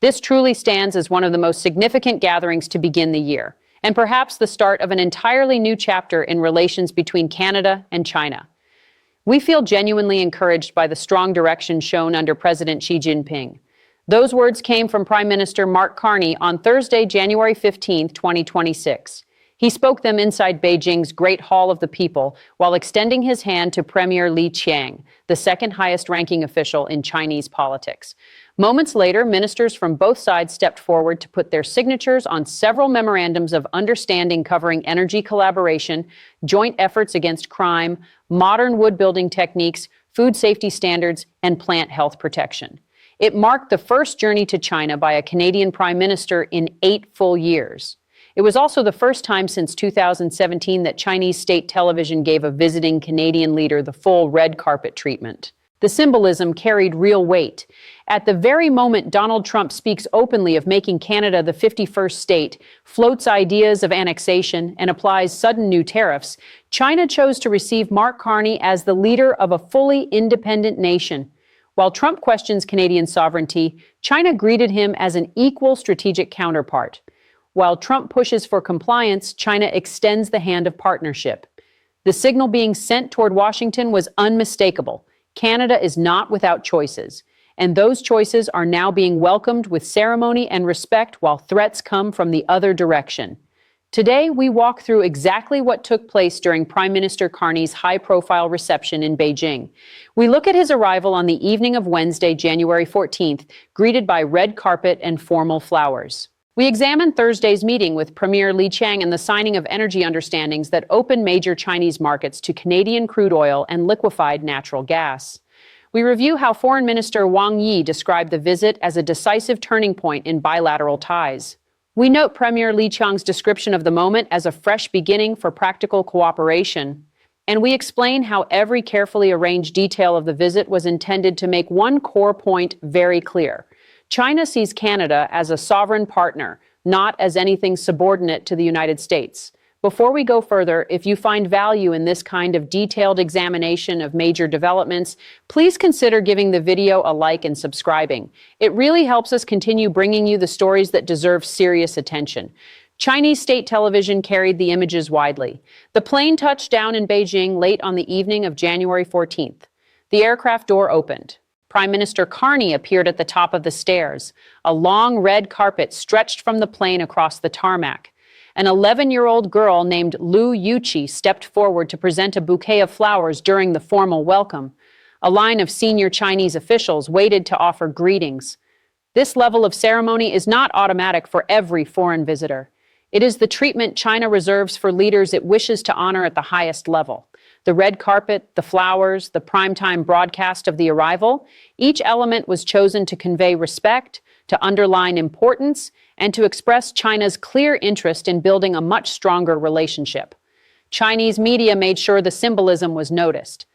This truly stands as one of the most significant gatherings to begin the year, and perhaps the start of an entirely new chapter in relations between Canada and China. We feel genuinely encouraged by the strong direction shown under President Xi Jinping. Those words came from Prime Minister Mark Carney on Thursday, January 15, 2026. He spoke them inside Beijing's Great Hall of the People while extending his hand to Premier Li Qiang, the second highest-ranking official in Chinese politics. Moments later, ministers from both sides stepped forward to put their signatures on several memorandums of understanding covering energy collaboration, joint efforts against crime, modern wood-building techniques, food safety standards, and plant health protection. It marked the first journey to China by a Canadian Prime Minister in 8 full years. It was also the first time since 2017 that Chinese state television gave a visiting Canadian leader the full red carpet treatment. The symbolism carried real weight. At the very moment Donald Trump speaks openly of making Canada the 51st state, floats ideas of annexation, and applies sudden new tariffs, China chose to receive Mark Carney as the leader of a fully independent nation. While Trump questions Canadian sovereignty, China greeted him as an equal strategic counterpart. While Trump pushes for compliance, China extends the hand of partnership. The signal being sent toward Washington was unmistakable. Canada is not without choices, and those choices are now being welcomed with ceremony and respect while threats come from the other direction. Today, we walk through exactly what took place during Prime Minister Carney's high-profile reception in Beijing. We look at his arrival on the evening of Wednesday, January 14th, greeted by red carpet and formal flowers. We examine Thursday's meeting with Premier Li Qiang and the signing of energy understandings that open major Chinese markets to Canadian crude oil and liquefied natural gas. We review how Foreign Minister Wang Yi described the visit as a decisive turning point in bilateral ties. We note Premier Li Qiang's description of the moment as a fresh beginning for practical cooperation. And we explain how every carefully arranged detail of the visit was intended to make one core point very clear. China sees Canada as a sovereign partner, not as anything subordinate to the United States. Before we go further, if you find value in this kind of detailed examination of major developments, please consider giving the video a like and subscribing. It really helps us continue bringing you the stories that deserve serious attention. Chinese state television carried the images widely. The plane touched down in Beijing late on the evening of January 14th. The aircraft door opened. Prime Minister Carney appeared at the top of the stairs. A long red carpet stretched from the plane across the tarmac. An 11-year-old girl named Lu Yuqi stepped forward to present a bouquet of flowers during the formal welcome. A line of senior Chinese officials waited to offer greetings. This level of ceremony is not automatic for every foreign visitor. It is the treatment China reserves for leaders it wishes to honor at the highest level. The red carpet, the flowers, the primetime broadcast of the arrival, each element was chosen to convey respect, to underline importance, and to express China's clear interest in building a much stronger relationship. Chinese media made sure the symbolism was noticed.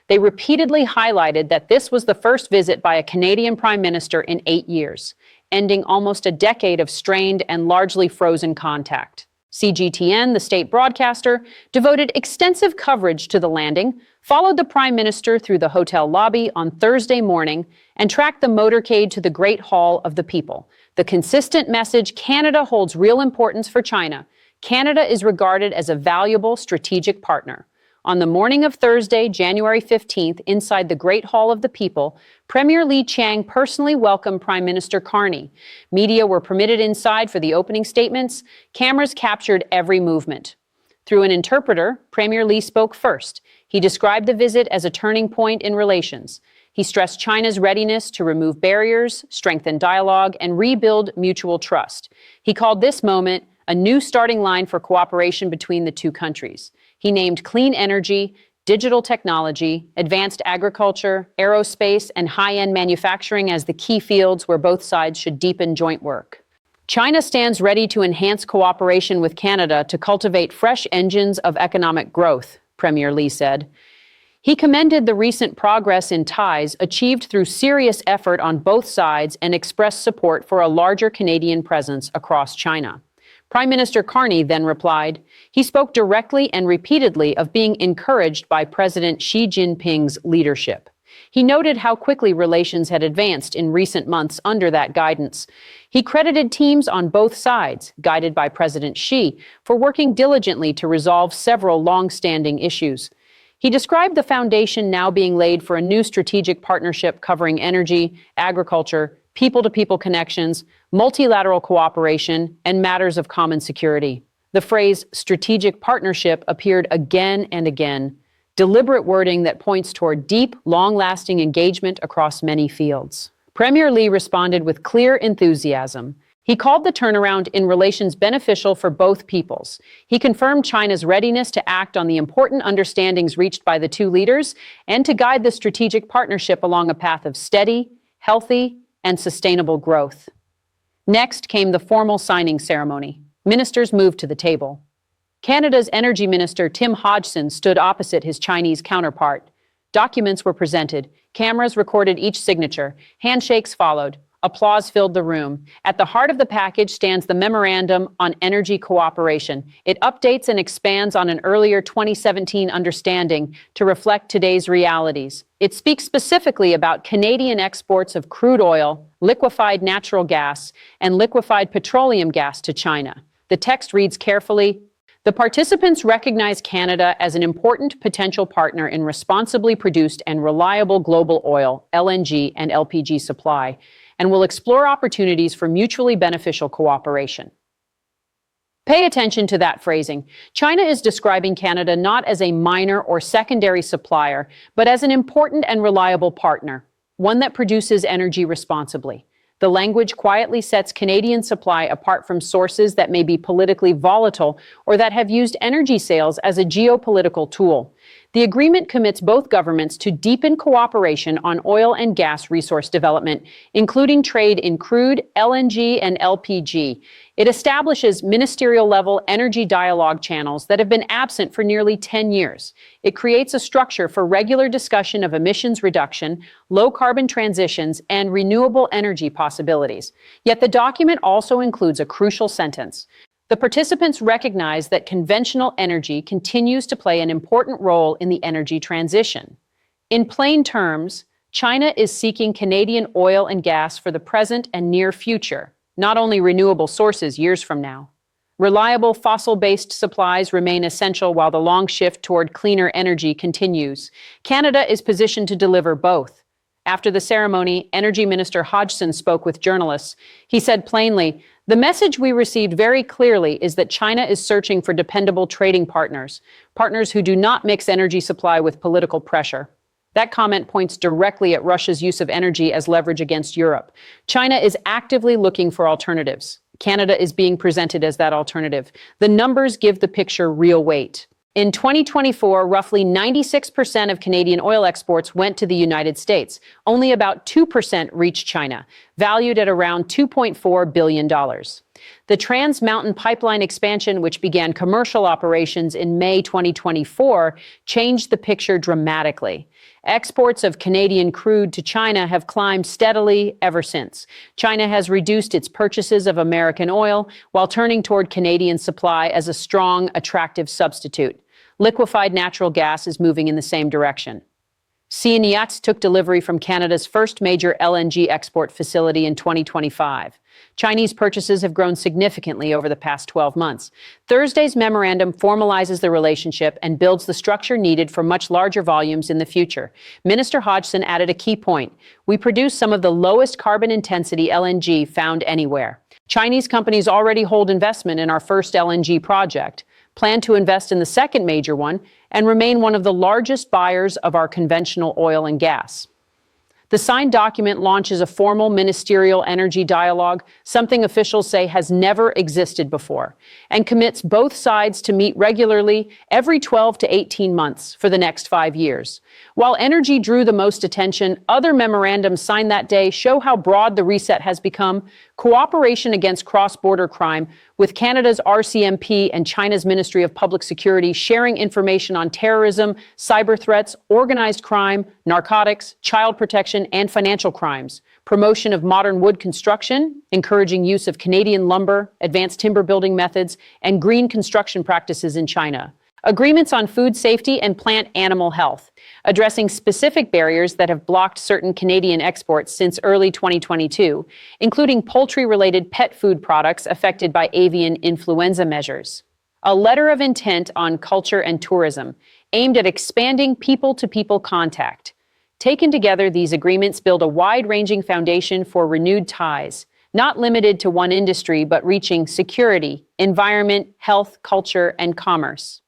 They repeatedly highlighted that this was the first visit by a Canadian Prime Minister in 8 years, ending almost a decade of strained and largely frozen contact. CGTN, the state broadcaster, devoted extensive coverage to the landing, followed the Prime Minister through the hotel lobby on Thursday morning, and tracked the motorcade to the Great Hall of the People. The consistent message: Canada holds real importance for China. Canada is regarded as a valuable strategic partner. On the morning of Thursday, January 15th, inside the Great Hall of the People, Premier Li Qiang personally welcomed Prime Minister Carney. Media were permitted inside for the opening statements. Cameras captured every movement. Through an interpreter, Premier Li spoke first. He described the visit as a turning point in relations. He stressed China's readiness to remove barriers, strengthen dialogue, and rebuild mutual trust. He called this moment a new starting line for cooperation between the two countries. He named clean energy, digital technology, advanced agriculture, aerospace, and high-end manufacturing as the key fields where both sides should deepen joint work. China stands ready to enhance cooperation with Canada to cultivate fresh engines of economic growth, Premier Li said. He commended the recent progress in ties achieved through serious effort on both sides and expressed support for a larger Canadian presence across China. Prime Minister Carney then replied. He spoke directly and repeatedly of being encouraged by President Xi Jinping's leadership. He noted how quickly relations had advanced in recent months under that guidance. He credited teams on both sides, guided by President Xi, for working diligently to resolve several long-standing issues. He described the foundation now being laid for a new strategic partnership covering energy, agriculture, people-to-people connections, multilateral cooperation, and matters of common security. The phrase strategic partnership appeared again and again, deliberate wording that points toward deep, long-lasting engagement across many fields. Premier Li responded with clear enthusiasm. He called the turnaround in relations beneficial for both peoples. He confirmed China's readiness to act on the important understandings reached by the two leaders and to guide the strategic partnership along a path of steady, healthy, and sustainable growth. Next came the formal signing ceremony. Ministers moved to the table. Canada's Energy Minister Tim Hodgson stood opposite his Chinese counterpart. Documents were presented. Cameras recorded each signature. Handshakes followed. Applause filled the room. At the heart of the package stands the Memorandum on Energy Cooperation. It updates and expands on an earlier 2017 understanding to reflect today's realities. It speaks specifically about Canadian exports of crude oil, liquefied natural gas, and liquefied petroleum gas to China. The text reads carefully, "The participants recognize Canada as an important potential partner in responsibly produced and reliable global oil, LNG, and LPG supply, and will explore opportunities for mutually beneficial cooperation." Pay attention to that phrasing. China is describing Canada not as a minor or secondary supplier, but as an important and reliable partner, one that produces energy responsibly. The language quietly sets Canadian supply apart from sources that may be politically volatile or that have used energy sales as a geopolitical tool. The agreement commits both governments to deepen cooperation on oil and gas resource development, including trade in crude, LNG, and LPG. It establishes ministerial-level energy dialogue channels that have been absent for nearly 10 years. It creates a structure for regular discussion of emissions reduction, low-carbon transitions, and renewable energy possibilities. Yet the document also includes a crucial sentence. The participants recognize that conventional energy continues to play an important role in the energy transition. In plain terms, China is seeking Canadian oil and gas for the present and near future, not only renewable sources years from now. Reliable fossil-based supplies remain essential while the long shift toward cleaner energy continues. Canada is positioned to deliver both. After the ceremony, Energy Minister Hodgson spoke with journalists. He said plainly, "The message we received very clearly is that China is searching for dependable trading partners, partners who do not mix energy supply with political pressure." That comment points directly at Russia's use of energy as leverage against Europe. China is actively looking for alternatives. Canada is being presented as that alternative. The numbers give the picture real weight. In 2024, roughly 96% of Canadian oil exports went to the United States. Only about 2% reached China, valued at around $2.4 billion. The Trans Mountain Pipeline expansion, which began commercial operations in May 2024, changed the picture dramatically. Exports of Canadian crude to China have climbed steadily ever since. China has reduced its purchases of American oil while turning toward Canadian supply as a strong, attractive substitute. Liquefied natural gas is moving in the same direction. CNEAT took delivery from Canada's first major LNG export facility in 2025. Chinese purchases have grown significantly over the past 12 months. Thursday's memorandum formalizes the relationship and builds the structure needed for much larger volumes in the future. Minister Hodgson added a key point. "We produce some of the lowest carbon intensity LNG found anywhere. Chinese companies already hold investment in our first LNG project, plan to invest in the second major one, and remain one of the largest buyers of our conventional oil and gas." The signed document launches a formal ministerial energy dialogue, something officials say has never existed before, and commits both sides to meet regularly every 12 to 18 months for the next 5 years. While energy drew the most attention, other memorandums signed that day show how broad the reset has become. Cooperation against cross-border crime, with Canada's RCMP and China's Ministry of Public Security sharing information on terrorism, cyber threats, organized crime, narcotics, child protection, and financial crimes. Promotion of modern wood construction, encouraging use of Canadian lumber, advanced timber building methods, and green construction practices in China. Agreements on food safety and plant-animal health, addressing specific barriers that have blocked certain Canadian exports since early 2022, including poultry-related pet food products affected by avian influenza measures. A letter of intent on culture and tourism, aimed at expanding people-to-people contact. Taken together, these agreements build a wide-ranging foundation for renewed ties, not limited to one industry, but reaching security, environment, health, culture, and commerce.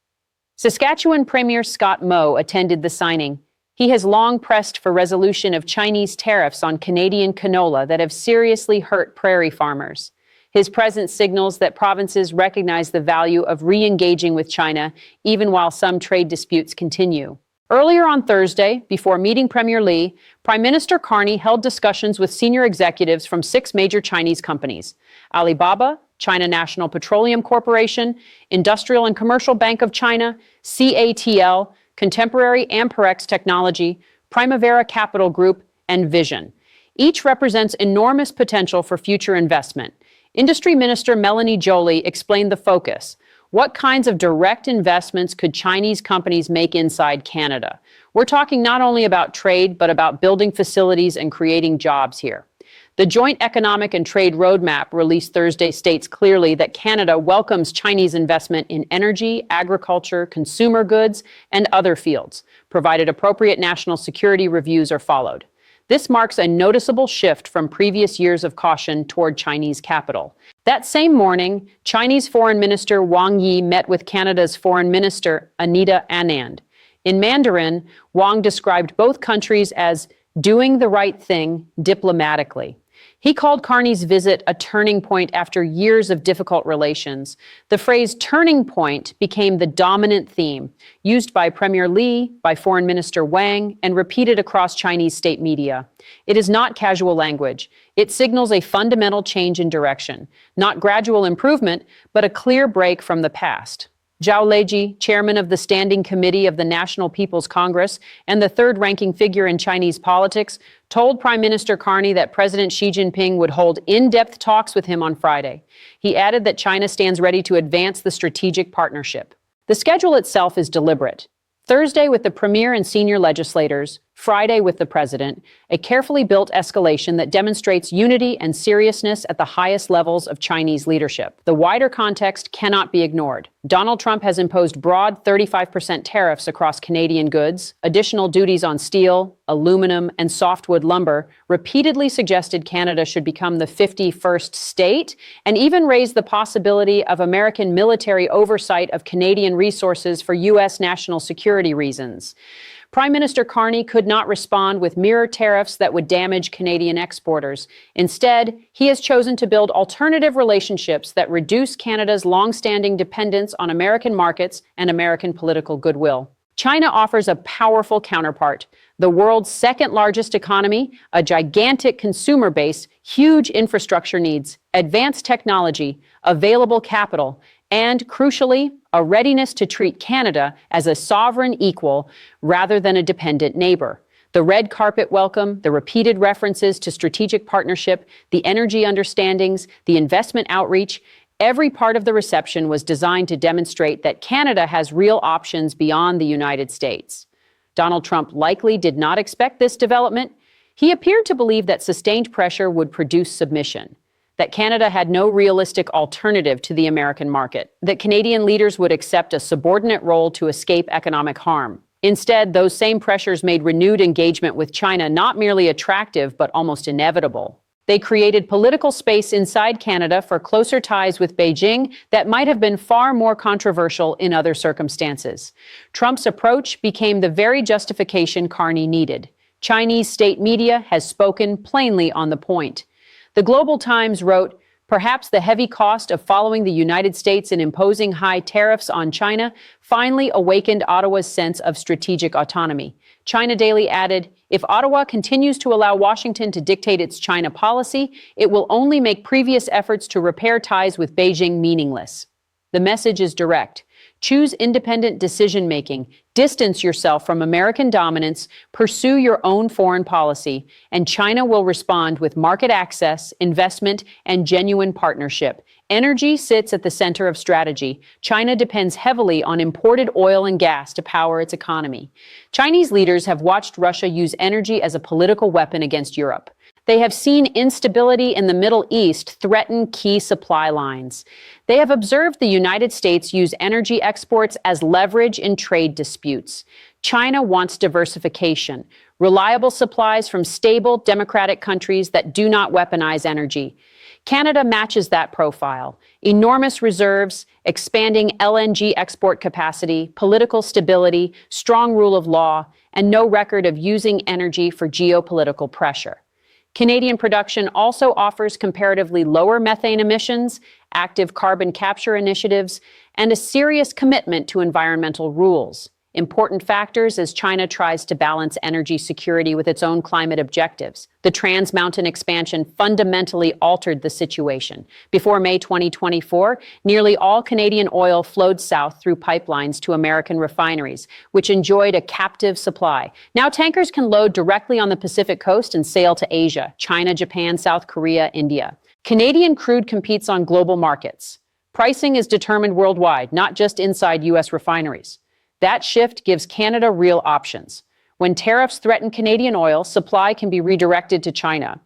Saskatchewan Premier Scott Moe attended the signing. He has long pressed for resolution of Chinese tariffs on Canadian canola that have seriously hurt prairie farmers. His presence signals that provinces recognize the value of re-engaging with China, even while some trade disputes continue. Earlier on Thursday, before meeting Premier Li, Prime Minister Carney held discussions with senior executives from 6 major Chinese companies: Alibaba, China National Petroleum Corporation, Industrial and Commercial Bank of China, CATL, Contemporary Amperex Technology, Primavera Capital Group, and Vision. Each represents enormous potential for future investment. Industry Minister Melanie Joly explained the focus. What kinds of direct investments could Chinese companies make inside Canada? We're talking not only about trade, but about building facilities and creating jobs here. The Joint Economic and Trade Roadmap released Thursday states clearly that Canada welcomes Chinese investment in energy, agriculture, consumer goods, and other fields, provided appropriate national security reviews are followed. This marks a noticeable shift from previous years of caution toward Chinese capital. That same morning, Chinese Foreign Minister Wang Yi met with Canada's Foreign Minister Anita Anand. In Mandarin, Wang described both countries as doing the right thing diplomatically. He called Carney's visit a turning point after years of difficult relations. The phrase turning point became the dominant theme, used by Premier Li, by Foreign Minister Wang, and repeated across Chinese state media. It is not casual language. It signals a fundamental change in direction, not gradual improvement, but a clear break from the past. Zhao Leji, chairman of the Standing Committee of the National People's Congress and the third-ranking figure in Chinese politics, told Prime Minister Carney that President Xi Jinping would hold in-depth talks with him on Friday. He added that China stands ready to advance the strategic partnership. The schedule itself is deliberate. Thursday with the Premier and senior legislators, Friday with the President, a carefully built escalation that demonstrates unity and seriousness at the highest levels of Chinese leadership. The wider context cannot be ignored. Donald Trump has imposed broad 35% tariffs across Canadian goods, additional duties on steel, aluminum, and softwood lumber, repeatedly suggested Canada should become the 51st state, and even raised the possibility of American military oversight of Canadian resources for U.S. national security reasons. Prime Minister Carney could not respond with mirror tariffs that would damage Canadian exporters. Instead, he has chosen to build alternative relationships that reduce Canada's long-standing dependence on American markets and American political goodwill. China offers a powerful counterpart, the world's second-largest economy, a gigantic consumer base, huge infrastructure needs, advanced technology, available capital, and, crucially, a readiness to treat Canada as a sovereign equal rather than a dependent neighbor. The red carpet welcome, the repeated references to strategic partnership, the energy understandings, the investment outreach, every part of the reception was designed to demonstrate that Canada has real options beyond the United States. Donald Trump likely did not expect this development. He appeared to believe that sustained pressure would produce submission, that Canada had no realistic alternative to the American market, that Canadian leaders would accept a subordinate role to escape economic harm. Instead, those same pressures made renewed engagement with China not merely attractive, but almost inevitable. They created political space inside Canada for closer ties with Beijing that might have been far more controversial in other circumstances. Trump's approach became the very justification Carney needed. Chinese state media has spoken plainly on the point. The Global Times wrote, "Perhaps the heavy cost of following the United States in imposing high tariffs on China finally awakened Ottawa's sense of strategic autonomy." China Daily added, "If Ottawa continues to allow Washington to dictate its China policy, it will only make previous efforts to repair ties with Beijing meaningless." The message is direct. Choose independent decision-making, distance yourself from American dominance, pursue your own foreign policy, and China will respond with market access, investment, and genuine partnership. Energy sits at the center of strategy. China depends heavily on imported oil and gas to power its economy. Chinese leaders have watched Russia use energy as a political weapon against Europe. They have seen instability in the Middle East threaten key supply lines. They have observed the United States use energy exports as leverage in trade disputes. China wants diversification, reliable supplies from stable, democratic countries that do not weaponize energy. Canada matches that profile. Enormous reserves, expanding LNG export capacity, political stability, strong rule of law, and no record of using energy for geopolitical pressure. Canadian production also offers comparatively lower methane emissions, active carbon capture initiatives, and a serious commitment to environmental rules. Important factors as China tries to balance energy security with its own climate objectives. The Trans Mountain expansion fundamentally altered the situation. Before May 2024, nearly all Canadian oil flowed south through pipelines to American refineries, which enjoyed a captive supply. Now tankers can load directly on the Pacific coast and sail to Asia, China, Japan, South Korea, India. Canadian crude competes on global markets. Pricing is determined worldwide, not just inside U.S. refineries. That shift gives Canada real options. When tariffs threaten Canadian oil, supply can be redirected to China.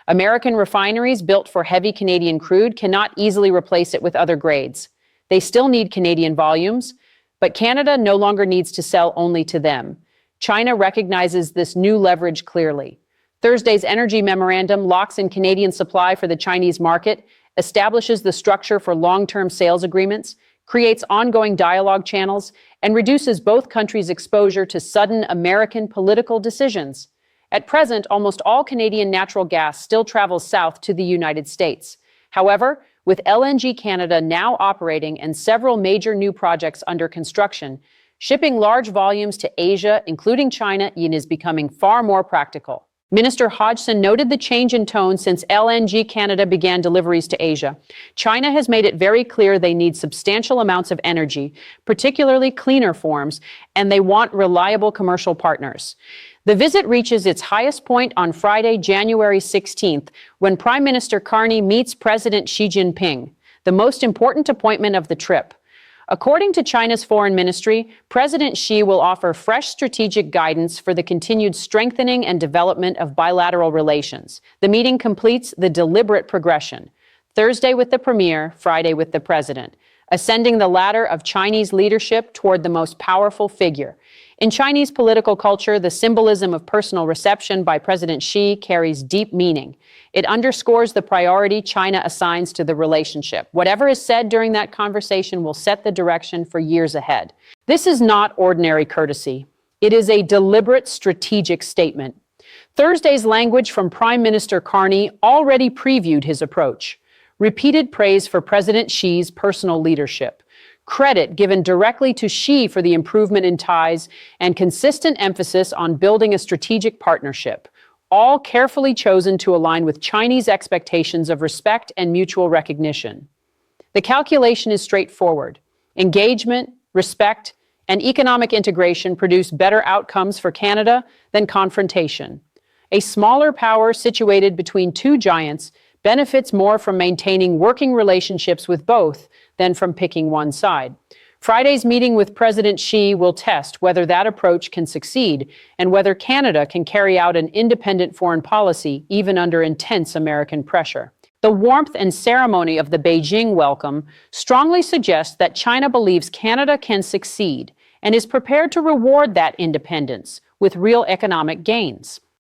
American refineries built for heavy Canadian crude cannot easily replace it with other grades. They still need Canadian volumes, but Canada no longer needs to sell only to them. China recognizes this new leverage clearly. Thursday's energy memorandum locks in Canadian supply for the Chinese market, establishes the structure for long-term sales agreements, creates ongoing dialogue channels, and reduces both countries' exposure to sudden American political decisions. At present, almost all Canadian natural gas still travels south to the United States. However, with LNG Canada now operating and several major new projects under construction, shipping large volumes to Asia, including China, is becoming far more practical. Minister Hodgson noted the change in tone since LNG Canada began deliveries to Asia. China has made it very clear they need substantial amounts of energy, particularly cleaner forms, and they want reliable commercial partners. The visit reaches its highest point on Friday, January 16th, when Prime Minister Carney meets President Xi Jinping, the most important appointment of the trip. According to China's foreign ministry, President Xi will offer fresh strategic guidance for the continued strengthening and development of bilateral relations. The meeting completes the deliberate progression: Thursday with the premier, Friday with the president, ascending the ladder of Chinese leadership toward the most powerful figure. In Chinese political culture, the symbolism of personal reception by President Xi carries deep meaning. It underscores the priority China assigns to the relationship. Whatever is said during that conversation will set the direction for years ahead. This is not ordinary courtesy. It is a deliberate strategic statement. Thursday's language from Prime Minister Carney already previewed his approach. Repeated praise for President Xi's personal leadership. Credit given directly to Xi for the improvement in ties, and consistent emphasis on building a strategic partnership, all carefully chosen to align with Chinese expectations of respect and mutual recognition. The calculation is straightforward. Engagement, respect, and economic integration produce better outcomes for Canada than confrontation. A smaller power situated between two giants benefits more from maintaining working relationships with both than from picking one side. Friday's meeting with President Xi will test whether that approach can succeed and whether Canada can carry out an independent foreign policy even under intense American pressure. The warmth and ceremony of the Beijing welcome strongly suggests that China believes Canada can succeed and is prepared to reward that independence with real economic gains.